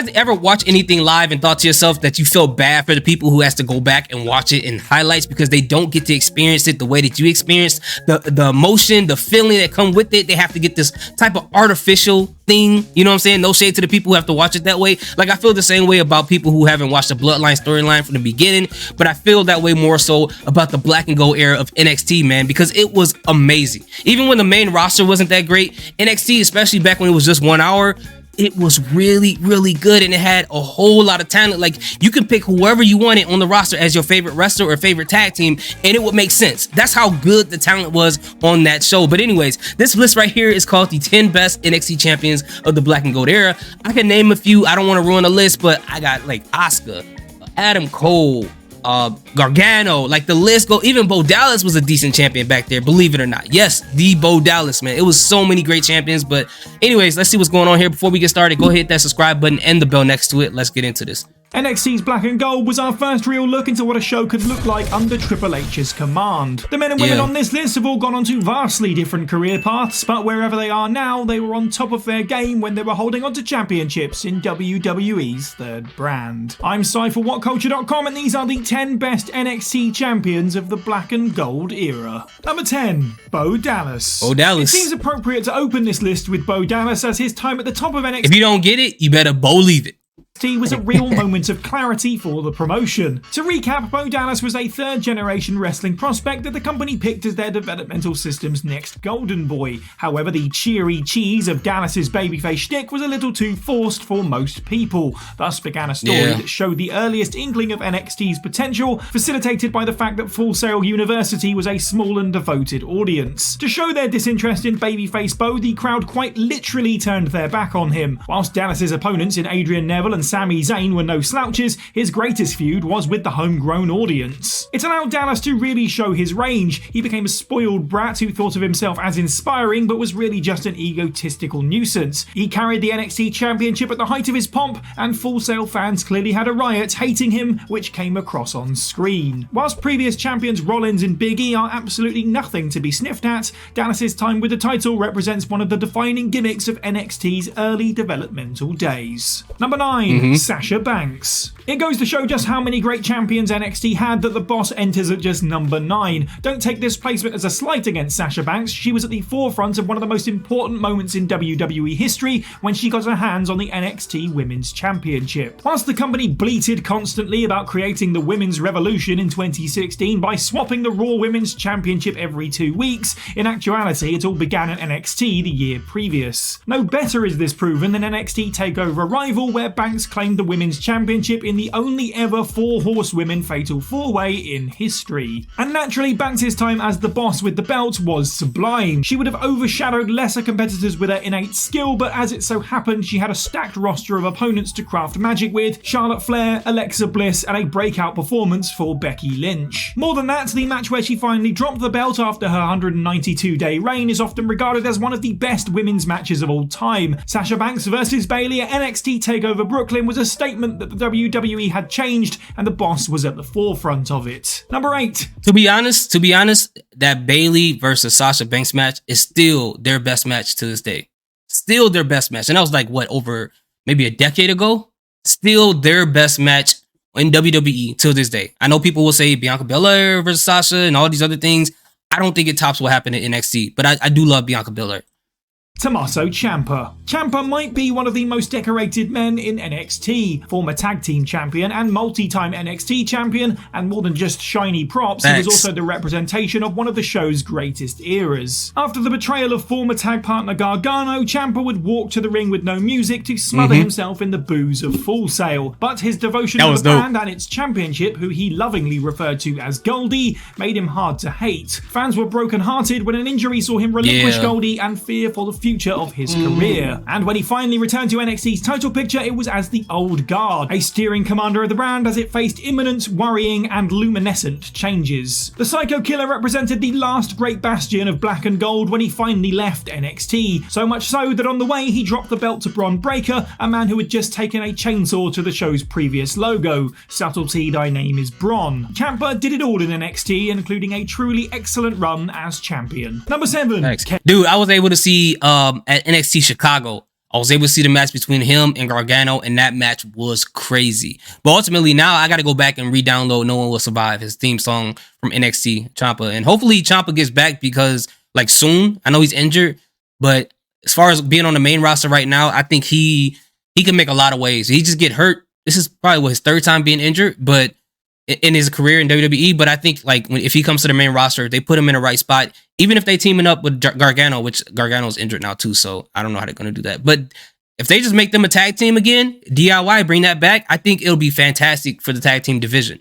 guys ever watch anything live and thought to yourself that you feel bad for the people who has to go back and watch it in highlights because they don't get to experience it the way that you experienced? The emotion, the feeling that come with it, they have to get this type of artificial thing. You know what I'm saying? No shade to the people who have to watch it that way. Like, I feel the same way about people who haven't watched the Bloodline storyline from the beginning, but I feel that way more so about the black and gold era of NXT, man, because it was amazing. Even when the main roster wasn't that great, NXT, especially back when it was just 1 hour, it was really, really good, and it had a whole lot of talent. Like, you can pick whoever you wanted on the roster as your favorite wrestler or favorite tag team, and it would make sense. That's how good the talent was on that show. But anyways, this list right here is called the 10 best NXT champions of the black and gold era. I can name a few. I don't want to ruin the list, but I got like Asuka, Adam Cole, Gargano, like the list go. Even Bo Dallas was a decent champion back there, believe it or not. Yes, the Bo Dallas, man. It was so many great champions. But anyways, let's see what's going on here. Before we get started, go hit that subscribe button and the bell next to it. Let's get into this. NXT's Black and Gold was our first real look into what a show could look like under Triple H's command. The men and women on this list have all gone on to vastly different career paths, but wherever they are now, they were on top of their game when they were holding on to championships in WWE's third brand. I'm Cy for WhatCulture.com, and these are the 10 best NXT champions of the Black and Gold era. Number 10, Bo Dallas. Bo Dallas. It seems appropriate to open this list with Bo Dallas, as his time at the top of NXT. If you don't get it, you better Bo leave it. Was a real moment of clarity for the promotion. To recap, Bo Dallas was a third-generation wrestling prospect that the company picked as their developmental system's next golden boy. However, the cheery cheese of Dallas's babyface shtick was a little too forced for most people. Thus began a story that showed the earliest inkling of NXT's potential, facilitated by the fact that Full Sail University was a small and devoted audience. To show their disinterest in babyface Bo, the crowd quite literally turned their back on him. Whilst Dallas's opponents in Adrian Neville and Sami Zayn were no slouches, his greatest feud was with the homegrown audience. It allowed Dallas to really show his range. He became a spoiled brat who thought of himself as inspiring but was really just an egotistical nuisance. He carried the NXT Championship at the height of his pomp, and Full Sail fans clearly had a riot hating him, which came across on screen. Whilst previous champions Rollins and Big E are absolutely nothing to be sniffed at, Dallas's time with the title represents one of the defining gimmicks of NXT's early developmental days. Number 9. Sasha Banks. It goes to show just how many great champions NXT had that the boss enters at just number 9. Don't take this placement as a slight against Sasha Banks. She was at the forefront of one of the most important moments in WWE history when she got her hands on the NXT Women's Championship. Whilst the company bleated constantly about creating the Women's Revolution in 2016 by swapping the Raw Women's Championship every 2 weeks, in actuality it all began at NXT the year previous. No better is this proven than NXT TakeOver Arrival, where Banks claimed the Women's Championship in the only ever 4 horsewomen fatal 4-way in history. And naturally, Banks' time as the boss with the belt was sublime. She would have overshadowed lesser competitors with her innate skill, but as it so happened, she had a stacked roster of opponents to craft magic with: Charlotte Flair, Alexa Bliss, and a breakout performance for Becky Lynch. More than that, the match where she finally dropped the belt after her 192-day reign is often regarded as one of the best women's matches of all time. Sasha Banks versus Bayley at NXT TakeOver Brooklyn was a statement that the WWE had changed, and the boss was at the forefront of it. Number 8. To be honest, that Bayley versus Sasha Banks match is still their best match to this day. Still their best match. And that was like, what, over maybe a decade ago? Still their best match in WWE till this day. I know people will say Bianca Belair versus Sasha and all these other things. I don't think it tops what happened in NXT, but I do love Bianca Belair. Tommaso Ciampa. Ciampa might be one of the most decorated men in NXT. Former tag team champion and multi-time NXT champion, and more than just shiny props, he was also the representation of one of the show's greatest eras. After the betrayal of former tag partner Gargano, Ciampa would walk to the ring with no music to smother himself in the booze of Full Sail. But his devotion to the brand and its championship, who he lovingly referred to as Goldie, made him hard to hate. Fans were broken-hearted when an injury saw him relinquish Goldie and fear for the future of his career. And when he finally returned to NXT's title picture, it was as the Old Guard, a steering commander of the brand as it faced imminent, worrying, and luminescent changes. The Psycho Killer represented the last great bastion of black and gold when he finally left NXT, so much so that on the way he dropped the belt to Bron Breakker, a man who had just taken a chainsaw to the show's previous logo. Subtlety, thy name is Bron. Ciampa did it all in NXT, including a truly excellent run as champion. Number 7. Dude, I was able to see at NXT Chicago I was able to see the match between him and Gargano, and that match was crazy. But ultimately, now I got to go back and re-download No One Will Survive, his theme song from NXT, Ciampa. And hopefully Ciampa gets back because, like, soon. I know he's injured, but as far as being on the main roster right now, I think he can make a lot of waves. He just get hurt. This is probably his third time being injured, but in his career in WWE. But I think, like, if he comes to the main roster, they put him in the right spot. Even if they teaming up with Gargano, which Gargano's injured now too, so I don't know how they're going to do that. But if they just make them a tag team again, DIY, bring that back, I think it'll be fantastic for the tag team division.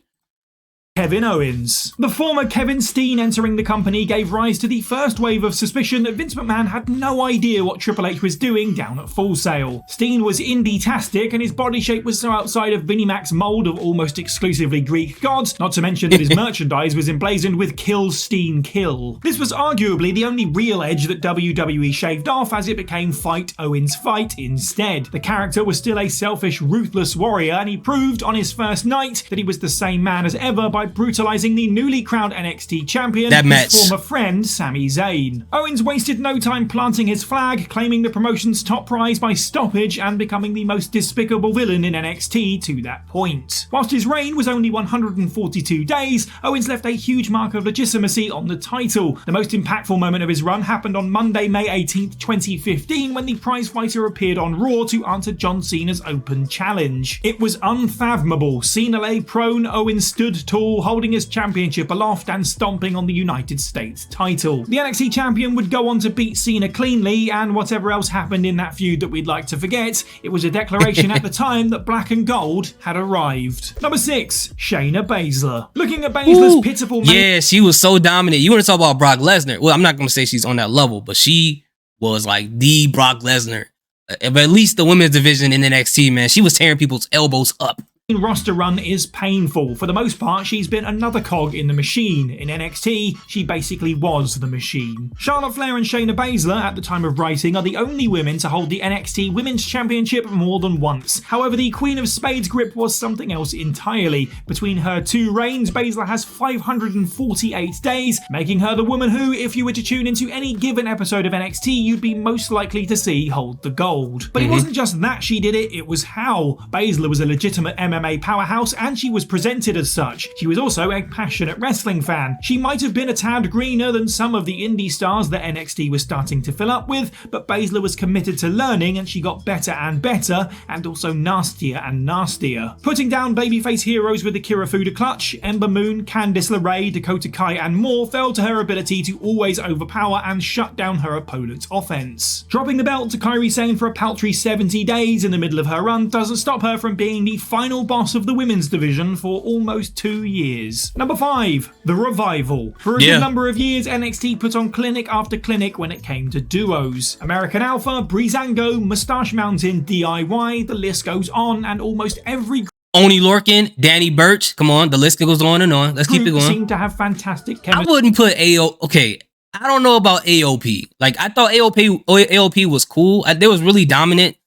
Kevin Owens. The former Kevin Steen entering the company gave rise to the first wave of suspicion that Vince McMahon had no idea what Triple H was doing down at Full Sail. Steen was indie-tastic and his body shape was so outside of Vinnie Mac's mould of almost exclusively Greek gods, not to mention that his merchandise was emblazoned with Kill Steen Kill. This was arguably the only real edge that WWE shaved off, as it became Fight Owens Fight instead. The character was still a selfish, ruthless warrior, and he proved on his first night that he was the same man as ever by brutalizing the newly crowned NXT champion, his former friend Sami Zayn. Owens wasted no time planting his flag, claiming the promotion's top prize by stoppage and becoming the most despicable villain in NXT to that point. Whilst his reign was only 142 days, Owens left a huge mark of legitimacy on the title. The most impactful moment of his run happened on Monday, May 18th, 2015, when the prizefighter appeared on Raw to answer John Cena's open challenge. It was unfathomable. Cena lay prone, Owens stood tall, holding his championship aloft and stomping on the United States title. The NXT champion would go on to beat Cena cleanly, and whatever else happened in that feud that we'd like to forget, it was a declaration at the time that black and gold had arrived. Number 6, Shayna Baszler. Looking at Baszler's pitiful... Yeah, she was so dominant. You want to talk about Brock Lesnar? Well, I'm not going to say she's on that level, but she was like the Brock Lesnar. But at least the women's division in NXT, man, she was tearing people's elbows up. Roster run is painful. For the most part, she's been another cog in the machine. In NXT, she basically was the machine. Charlotte Flair and Shayna Baszler, at the time of writing, are the only women to hold the NXT Women's Championship more than once. However, the Queen of Spades grip was something else entirely. Between her two reigns, Baszler has 548 days, making her the woman who, if you were to tune into any given episode of NXT, you'd be most likely to see hold the gold. But it wasn't just that she did it, it was how. Baszler was a legitimate MMA powerhouse, and she was presented as such. She was also a passionate wrestling fan. She might have been a tad greener than some of the indie stars that NXT was starting to fill up with, but Baszler was committed to learning, and she got better and better, and also nastier and nastier. Putting down babyface heroes with the Kirifuda clutch, Ember Moon, Candice LeRae, Dakota Kai, and more fell to her ability to always overpower and shut down her opponent's offense. Dropping the belt to Kairi Sane for a paltry 70 days in the middle of her run doesn't stop her from being the final boss of the women's division for almost 2 years. Number 5, The Revival. For a good number of years, NXT put on clinic after clinic when it came to duos. American Alpha, Breezango, Mustache Mountain, DIY, the list goes on, and almost every Oni Lorcan, Danny Burch, come on, the list goes on and on. Let's keep it going. Seem to have fantastic chemistry. I wouldn't put okay, I don't know about AOP. Like, I thought AOP was cool. They was really dominant.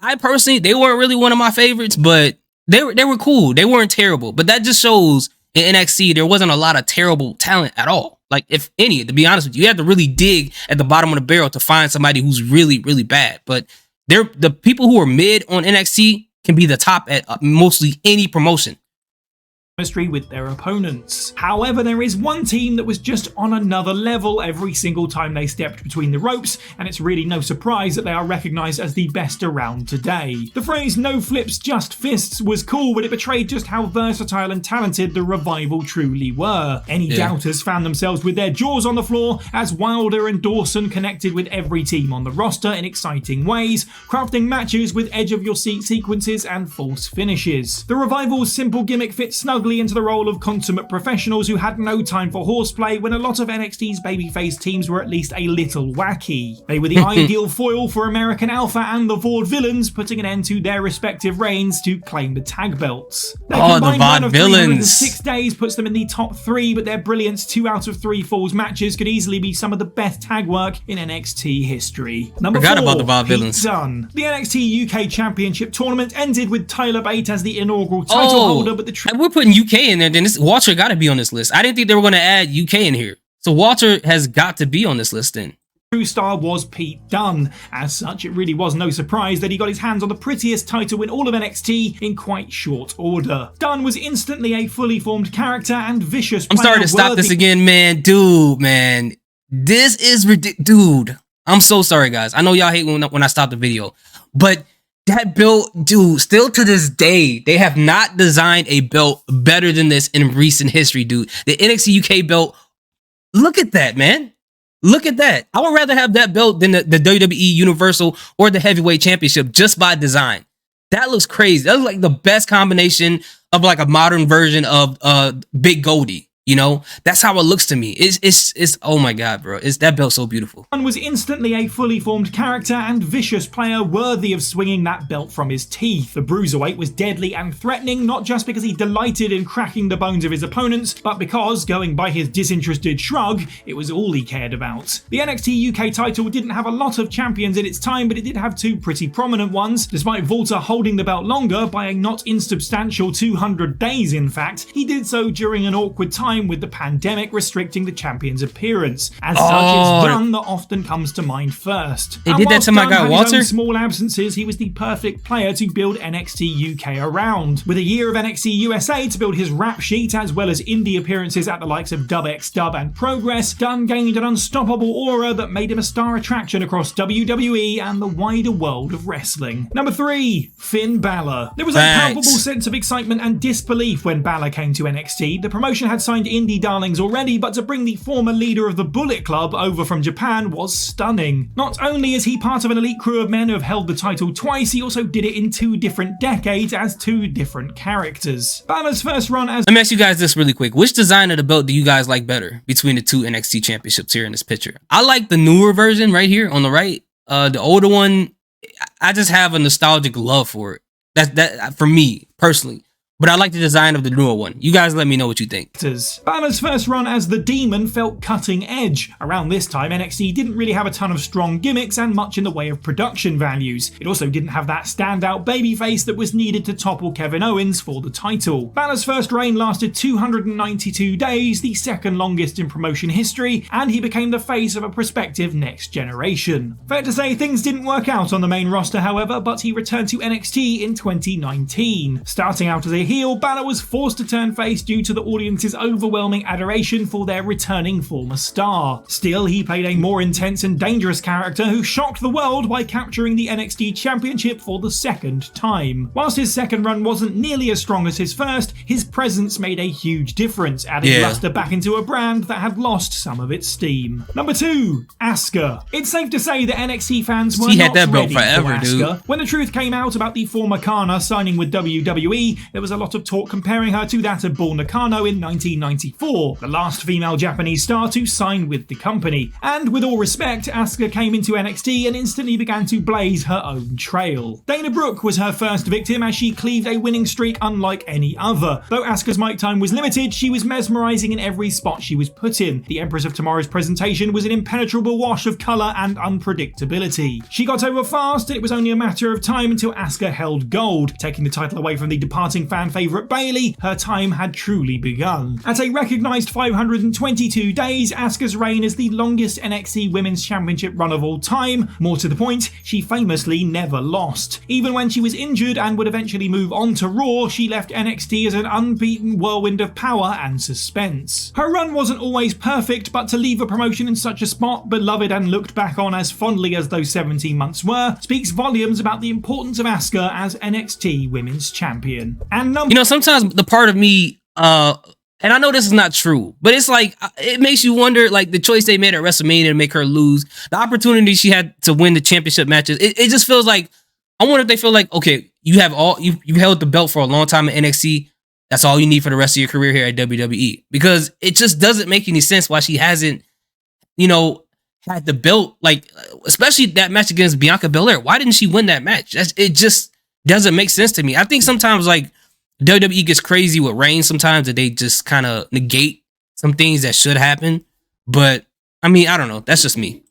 I personally, they weren't really one of my favorites, but they were cool. They weren't terrible. But that just shows in NXT there wasn't a lot of terrible talent at all. Like, if any, to be honest with you, you have to really dig at the bottom of the barrel to find somebody who's really, really bad. But the people who are mid on NXT can be the top at mostly any promotion. With their opponents. However, there is one team that was just on another level every single time they stepped between the ropes, and it's really no surprise that they are recognised as the best around today. The phrase "no flips, just fists" was cool, but it betrayed just how versatile and talented the Revival truly were. Any doubters found themselves with their jaws on the floor as Wilder and Dawson connected with every team on the roster in exciting ways, crafting matches with edge-of-your-seat sequences and false finishes. The Revival's simple gimmick fit snugly into the role of consummate professionals who had no time for horseplay when a lot of NXT's babyface teams were at least a little wacky. They were the ideal foil for American Alpha and the Vaudevillains, putting an end to their respective reigns to claim the tag belts. Their combined run of 306 days puts them in the top 3, but their brilliant 2 out of 3 Falls matches could easily be some of the best tag work in NXT history. Number 4, about the Vaudevillains. Dunne. The NXT UK Championship tournament ended with Tyler Bate as the inaugural title holder, but we're putting UK in there, then Walter got to be on this list. I didn't think they were going to add UK in here. So Walter has got to be on this list then. true star was Pete Dunne. As such, it really was no surprise that he got his hands on the prettiest title in all of NXT in quite short order. Dunne was instantly a fully formed character and vicious player. I'm sorry to stop this again, man. Dude, man. This is ridiculous. Dude, I'm so sorry, guys. I know y'all hate when I stop the video, but that belt, dude, still to this day, they have not designed a belt better than this in recent history, dude. The NXT UK belt, look at that, man. Look at that. I would rather have that belt than the WWE Universal or the Heavyweight Championship just by design. That looks crazy. That looks like the best combination of like a modern version of Big Goldie. You know, that's how it looks to me. It's oh my God, bro. That belt so beautiful. Dunne was instantly a fully formed character and vicious player worthy of swinging that belt from his teeth. The Bruiserweight was deadly and threatening, not just because he delighted in cracking the bones of his opponents, but because, going by his disinterested shrug, it was all he cared about. The NXT UK title didn't have a lot of champions in its time, but it did have two pretty prominent ones. Despite Walter holding the belt longer by a not insubstantial 200 days, in fact, he did so during an awkward time with the pandemic restricting the champion's appearance. As such, it's Dunne that often comes to mind first. They did that to my guy Walter. His own small absences, he was the perfect player to build NXT UK around. With a year of NXT USA to build his rap sheet, as well as indie appearances at the likes of Dub X Dub and Progress, Dunne gained an unstoppable aura that made him a star attraction across WWE and the wider world of wrestling. Number 3, Finn Balor. There was a palpable sense of excitement and disbelief when Balor came to NXT. The promotion had signed indie darlings already, but to bring the former leader of the Bullet Club over from Japan was stunning. Not only is he part of an elite crew of men who have held the title twice, he also did it in 2 different decades as 2 different characters. Balor's first run as— Let me ask you guys this really quick. Which design of the belt do you guys like better between the 2 NXT championships here in this picture? I like the newer version right here on the right. The older one, I just have a nostalgic love for it. That for me personally. But I like the design of the newer one. You guys let me know what you think. Balor's first run as the Demon felt cutting edge. Around this time, NXT didn't really have a ton of strong gimmicks and much in the way of production values. It also didn't have that standout babyface that was needed to topple Kevin Owens for the title. Balor's first reign lasted 292 days, the second longest in promotion history, and he became the face of a prospective next generation. Fair to say things didn't work out on the main roster, however, but he returned to NXT in 2019. Starting out as a heel, Balor was forced to turn face due to the audience's overwhelming adoration for their returning former star. Still, he played a more intense and dangerous character who shocked the world by capturing the NXT Championship for the second time. Whilst his second run wasn't nearly as strong as his first, his presence made a huge difference, adding luster back into a brand that had lost some of its steam. Number 2, Asuka. It's safe to say that NXT fans were not ready for Asuka. Dude. When the truth came out about the former Kana signing with WWE, there was a lot of talk comparing her to that of Bull Nakano in 1994, the last female Japanese star to sign with the company. And with all respect, Asuka came into NXT and instantly began to blaze her own trail. Dana Brooke was her first victim as she cleaved a winning streak unlike any other. Though Asuka's mic time was limited, she was mesmerizing in every spot she was put in. The Empress of Tomorrow's presentation was an impenetrable wash of color and unpredictability. She got over fast, and it was only a matter of time until Asuka held gold. Taking the title away from the departing fan favorite Bayley, her time had truly begun. At a recognized 522 days, Asuka's reign is the longest NXT Women's Championship run of all time. More to the point, she famously never lost. Even when she was injured and would eventually move on to Raw, she left NXT as an unbeaten whirlwind of power and suspense. Her run wasn't always perfect, but to leave a promotion in such a spot, beloved and looked back on as fondly as those 17 months were, speaks volumes about the importance of Asuka as NXT Women's Champion. And sometimes the part of me, and I know this is not true, but it's like, it makes you wonder, like, the choice they made at WrestleMania to make her lose, the opportunity she had to win the championship matches. It just feels like, I wonder if they feel like, okay, you've held the belt for a long time in NXT. That's all you need for the rest of your career here at WWE. Because it just doesn't make any sense why she hasn't, had the belt, like, especially that match against Bianca Belair. Why didn't she win that match? It just doesn't make sense to me. I think sometimes, like, WWE gets crazy with reigns sometimes, that they just kind of negate some things that should happen. But I mean, I don't know. That's just me.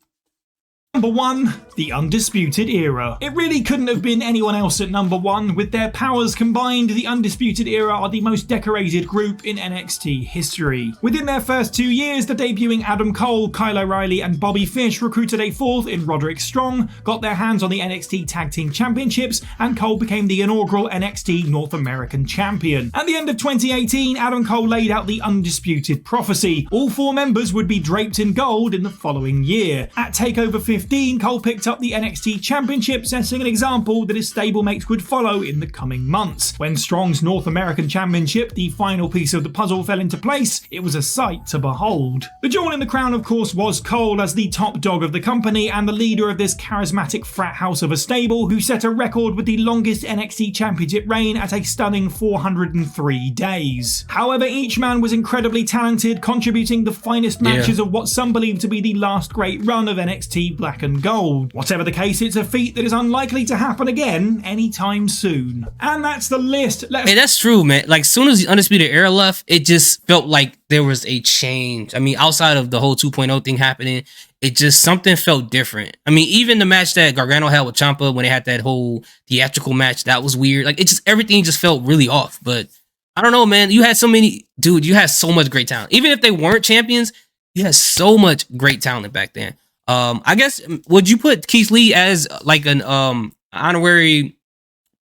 Number 1, the Undisputed Era. It really couldn't have been anyone else at number 1. With their powers combined, the Undisputed Era are the most decorated group in NXT history. Within their first 2 years, the debuting Adam Cole, Kyle O'Reilly and Bobby Fish recruited a fourth in Roderick Strong, got their hands on the NXT Tag Team Championships, and Cole became the inaugural NXT North American Champion. At the end of 2018, Adam Cole laid out the Undisputed Prophecy. All 4 members would be draped in gold in the following year. At TakeOver 15, Cole picked up the NXT Championship, setting an example that his stablemates would follow in the coming months. When Strong's North American Championship, the final piece of the puzzle, fell into place, it was a sight to behold. The jewel in the crown, of course, was Cole as the top dog of the company and the leader of this charismatic frat house of a stable, who set a record with the longest NXT Championship reign at a stunning 403 days. However, each man was incredibly talented, contributing the finest matches of what some believe to be the last great run of NXT Black and Gold. Whatever the case, it's a feat that is unlikely to happen again anytime soon. And that's the list. Hey, that's true, man. Like, soon as the Undisputed Era left, it just felt like there was a change. I mean, outside of the whole 2.0 thing happening, it just, something felt different. I mean, even the match that Gargano had with Ciampa when they had that whole theatrical match, that was weird. Like, it just, everything just felt really off. But I don't know, man. You had so many, dude, you had so much great talent. Even if they weren't champions, you had so much great talent back then. I guess, would you put Keith Lee as like an honorary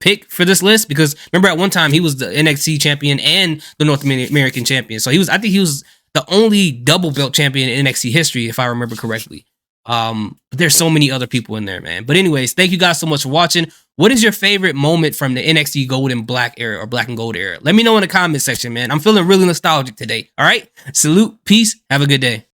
pick for this list? Because remember, at one time he was the NXT champion and the North American champion. So I think he was the only double belt champion in NXT history, if I remember correctly. But there's so many other people in there, man. But anyways, thank you guys so much for watching. What is your favorite moment from the NXT Gold and Black era or Black and Gold era? Let me know in the comment section, man. I'm feeling really nostalgic today. All right. Salute. Peace. Have a good day.